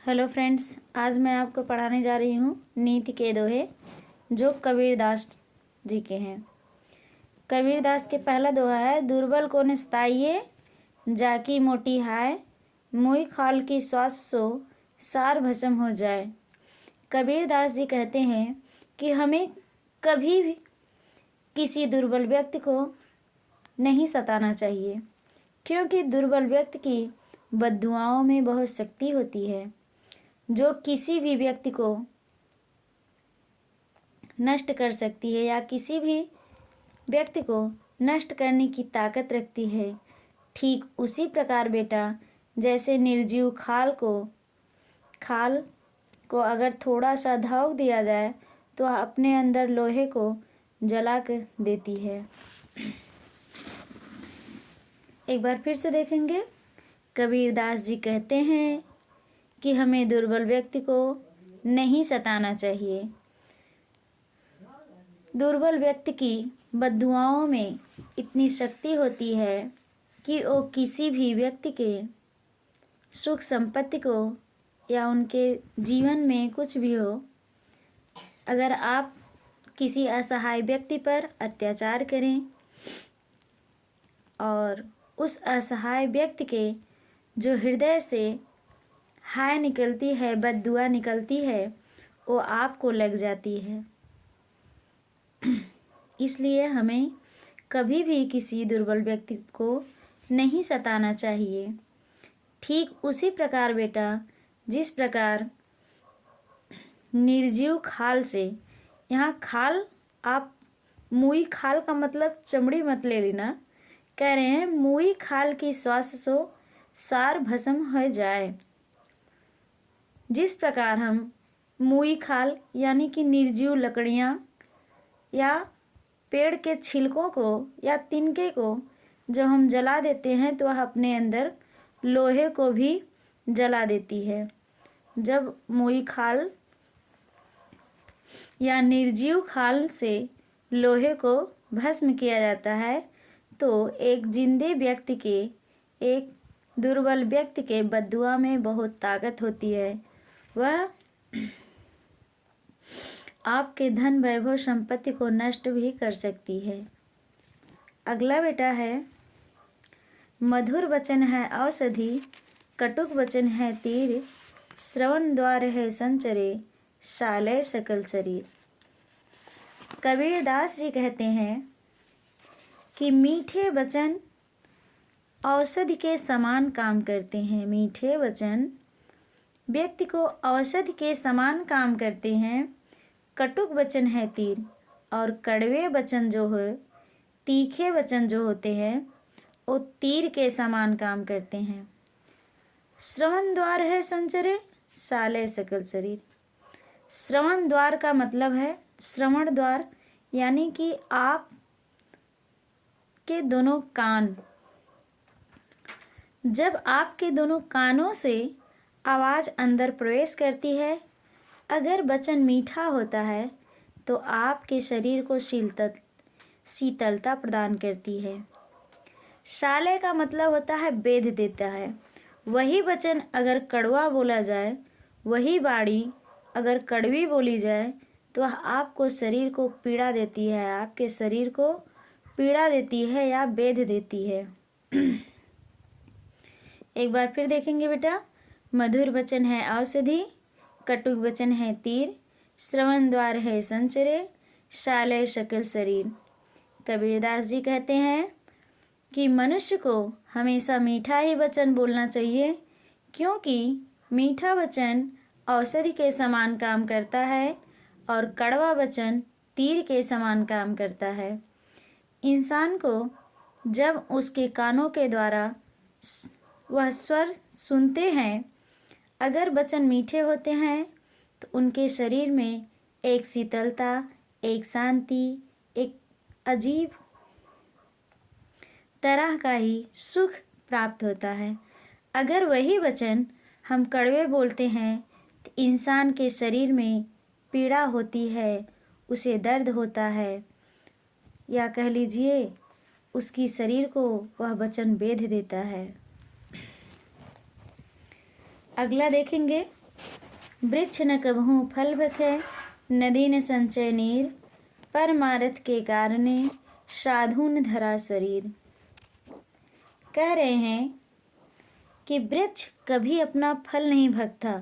Hello friends, आज मैं आपको पढ़ाने जा रही हूँ नीति के दोहे जो कबीरदास जी के हैं। कबीरदास के पहला दोहा है, दुर्बल को निस्ताइए जाकी मोटी हाय, मुई खाल की श्वास सो सार भस्म हो जाए। कबीरदास जी कहते हैं कि हमें कभी भी किसी दुर्बल व्यक्ति को नहीं सताना चाहिए, क्योंकि दुर्बल व्यक्ति की बद्दुआओं में बहुत शक्ति होती है जो किसी भी व्यक्ति को नष्ट कर सकती है या किसी भी व्यक्ति को नष्ट करने की ताकत रखती है। ठीक उसी प्रकार बेटा, जैसे निर्जीव खाल को अगर थोड़ा सा धाक दिया जाए तो अपने अंदर लोहे को जला कर देती है। एक बार फिर से देखेंगे। कबीरदास जी कहते हैं कि हमें दुर्बल व्यक्ति को नहीं सताना चाहिए। दुर्बल व्यक्ति की बद्दुआओं में इतनी शक्ति होती है कि वो किसी भी व्यक्ति के सुख संपत्ति को या उनके जीवन में कुछ भी हो, अगर आप किसी असहाय व्यक्ति पर अत्याचार करें और उस असहाय व्यक्ति के जो हृदय से हाय निकलती है, बद्दुआ निकलती है, वो आपको लग जाती है। इसलिए हमें कभी भी किसी दुर्बल व्यक्ति को नहीं सताना चाहिए। ठीक उसी प्रकार बेटा, जिस प्रकार निर्जीव खाल से, यहाँ खाल आप मुई खाल का मतलब चमड़ी मत ले लेना, कह रहे हैं मुई खाल की श्वास सो सार भस्म हो जाए। जिस प्रकार हम मुई खाल यानी कि निर्जीव लकड़ियाँ या पेड़ के छिलकों को या तिनके को जब हम जला देते हैं तो वह अपने अंदर लोहे को भी जला देती है। जब मुई खाल या निर्जीव खाल से लोहे को भस्म किया जाता है तो एक जिंदे व्यक्ति के, एक दुर्बल व्यक्ति के बद्दुआ में बहुत ताकत होती है। वह आपके धन वैभव संपत्ति को नष्ट भी कर सकती है। अगला बेटा है, मधुर वचन है औषधि, कटुक वचन है तीर, श्रवण द्वार है संचरे, शालय सकल शरीर। कबीरदास जी कहते हैं कि मीठे वचन औषधि के समान काम करते हैं। मीठे वचन व्यक्ति को औषधि के समान काम करते हैं। कटुक वचन है तीर, और कड़वे वचन जो है, तीखे वचन जो होते हैं, वो तीर के समान काम करते हैं। श्रवण द्वार है संचरे, शालय सकल शरीर। श्रवण द्वार का मतलब है, श्रवण द्वार यानी कि आप के दोनों कान, जब आपके दोनों कानों से आवाज़ अंदर प्रवेश करती है, अगर वचन मीठा होता है तो आपके शरीर को शीतलता प्रदान करती है। शालय का मतलब होता है बेध देता है। वही वचन अगर कड़वा बोला जाए, वही बाणी अगर कड़वी बोली जाए तो वह आपको शरीर को पीड़ा देती है, आपके शरीर को पीड़ा देती है या बेध देती है। एक बार फिर देखेंगे बेटा। मधुर वचन है औषधि, कटुक वचन है तीर, श्रवण द्वार है संचरे, शालय सकल शरीर। कबीरदास जी कहते हैं कि मनुष्य को हमेशा मीठा ही वचन बोलना चाहिए, क्योंकि मीठा वचन औषधि के समान काम करता है और कड़वा वचन तीर के समान काम करता है। इंसान को जब उसके कानों के द्वारा वह स्वर सुनते हैं, अगर वचन मीठे होते हैं तो उनके शरीर में एक शीतलता, एक शांति, एक अजीब तरह का ही सुख प्राप्त होता है। अगर वही वचन हम कड़वे बोलते हैं तो इंसान के शरीर में पीड़ा होती है, उसे दर्द होता है, या कह लीजिए उसकी शरीर को वह वचन बेध देता है। अगला देखेंगे। वृक्ष न कबहू फल बखे, नदी न संचय नीर, परमारथ के कारणे साधु न धरा शरीर। कह रहे हैं कि वृक्ष कभी अपना फल नहीं भगता।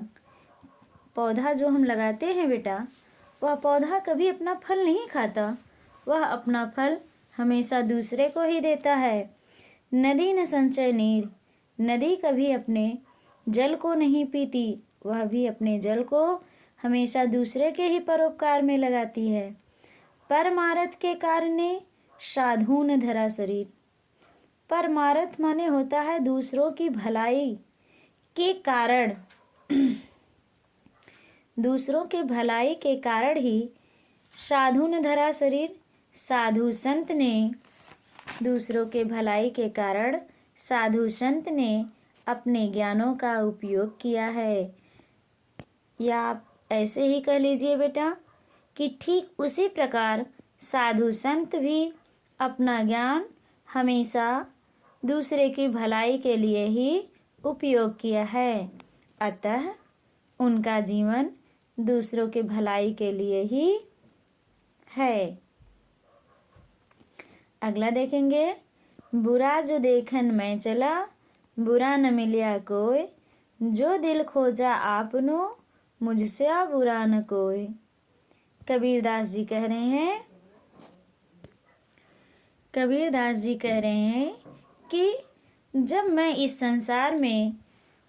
पौधा जो हम लगाते हैं बेटा, वह पौधा कभी अपना फल नहीं खाता, वह अपना फल हमेशा दूसरे को ही देता है। नदी न संचय नीर, नदी कभी अपने जल को नहीं पीती, वह भी अपने जल को हमेशा दूसरे के ही परोपकार में लगाती है। परमारथ के कारणे साधु न धरा शरीर। परमारथ माने होता है दूसरों की भलाई के कारण, दूसरों के भलाई के कारण ही साधु न धरा शरीर। साधु संत ने, दूसरों के भलाई के कारण साधु संत ने अपने ज्ञानों का उपयोग किया है। या आप ऐसे ही कह लीजिए बेटा कि ठीक उसी प्रकार साधु संत भी अपना ज्ञान हमेशा दूसरे की भलाई के लिए ही उपयोग किया है, अतः उनका जीवन दूसरों के भलाई के लिए ही है। अगला देखेंगे, बुरा जो देखन मैं चला, बुरा न मिलिया कोई, जो दिल खोजा आपनो, मुझसे बुरा न कोई। कबीरदास जी कह रहे हैं, कबीरदास जी कह रहे हैं कि जब मैं इस संसार में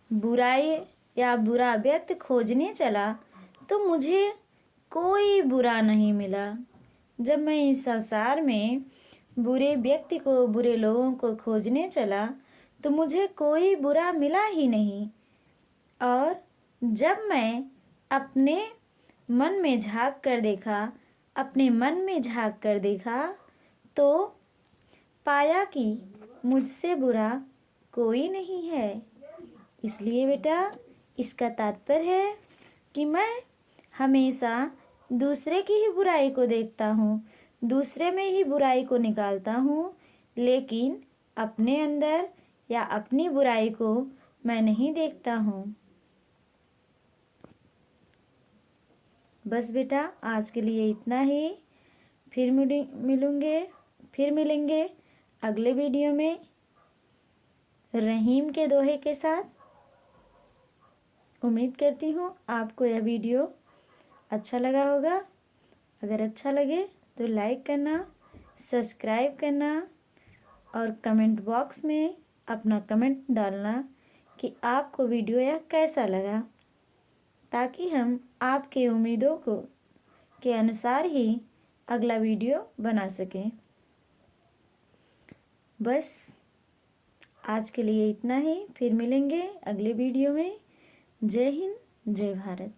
बुराई या बुरा व्यक्ति खोजने चला तो मुझे कोई बुरा नहीं मिला। जब मैं इस संसार में बुरे व्यक्ति को, बुरे लोगों को खोजने चला तो मुझे कोई बुरा मिला ही नहीं। और जब मैं अपने मन में झांक कर देखा, अपने मन में झांक कर देखा तो पाया कि मुझसे बुरा कोई नहीं है। इसलिए बेटा इसका तात्पर्य है कि मैं हमेशा दूसरे की ही बुराई को देखता हूँ, दूसरे में ही बुराई को निकालता हूँ, लेकिन अपने अंदर या अपनी बुराई को मैं नहीं देखता हूँ। बस बेटा आज के लिए इतना ही। फिर मिलेंगे अगले वीडियो में रहीम के दोहे के साथ। उम्मीद करती हूँ आपको यह वीडियो अच्छा लगा होगा। अगर अच्छा लगे तो लाइक करना, सब्सक्राइब करना और कमेंट बॉक्स में अपना कमेंट डालना कि आपको वीडियो यह कैसा लगा, ताकि हम आपके उम्मीदों को के अनुसार ही अगला वीडियो बना सकें। बस आज के लिए इतना ही। फिर मिलेंगे अगले वीडियो में। जय हिंद, जय भारत।